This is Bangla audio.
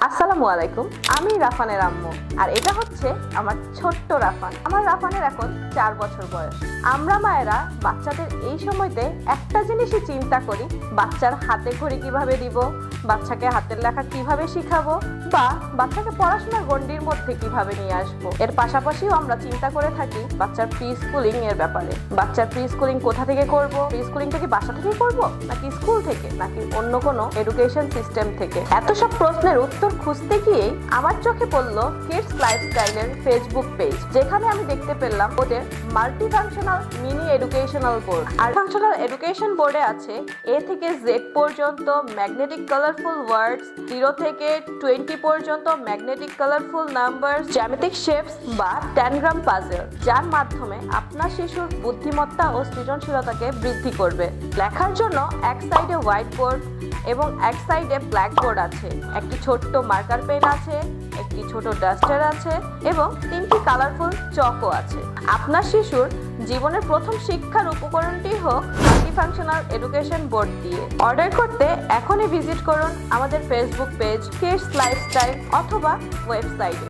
আসসালামু আলাইকুম, আমি রাফানের আম্মু। আর এটা হচ্ছে আমার ছোট্ট রাফান। আমার রাফানের এখন 4 বছর বয়স। আমরা মায়েরা বাচ্চাদের এই সময়তে একটা জিনিসই চিন্তা করি, বাচ্চার হাতে ঘড়ি কিভাবে দিব, বাচ্চাকে হাতের লেখা কিভাবে শিখাবো, বা বাচ্চাকে পড়াশোনার গণ্ডির মধ্যে কিভাবে নিয়ে আসবো। এর পাশাপাশিও আমরা চিন্তা করে থাকি বাচ্চার প্রি স্কুলিং এর ব্যাপারে। বাচ্চার প্রি স্কুলিং কোথা থেকে করব, প্রি স্কুলিংটা কি বাসা থেকেই করব, নাকি স্কুল থেকে, নাকি অন্য কোনো এডুকেশন সিস্টেম থেকে। এত সব প্রশ্নের উত্তর খুঁজতে গিয়েই আমার চোখে পড়লো কিডস লাইফস্টাইলের ফেসবুক পেজ, যেখানে আমি দেখতে পেলাম ওদের multi functional mini educational board. আর ফাংশনাল এডুকেশন বোর্ডে আছে এ থেকে জেড পর্যন্ত ম্যাগনেটিক কালারফুল ওয়ার্ডস, 0 থেকে 20 পর্যন্ত ম্যাগনেটিক কালারফুল নাম্বারস, জ্যামিতিক শেপস বা ট্যানগ্রাম পাজল, যার মাধ্যমে আপনার শিশুর বুদ্ধিমত্তা ও সৃজনশীলতাকে বৃদ্ধি করবে। লেখার জন্য এক সাইডে হোয়াইট বোর্ড এবং এক সাইডে ব্ল্যাক বোর্ড আছে, একটি ছোট্ট মার্কার পেন আছে, একটি ছোট ডাস্টার আছে এবং 3টি কালারফুল চকও আছে। আপনার শিশুর জীবনের প্রথম শিক্ষার উপকরণটি হোক মাল্টিফাংশনাল এডুকেশন বোর্ড দিয়ে। অর্ডার করতে এখনই ভিজিট করুন আমাদের ফেসবুক পেজ কিডস লাইফস্টাইল অথবা ওয়েবসাইটে।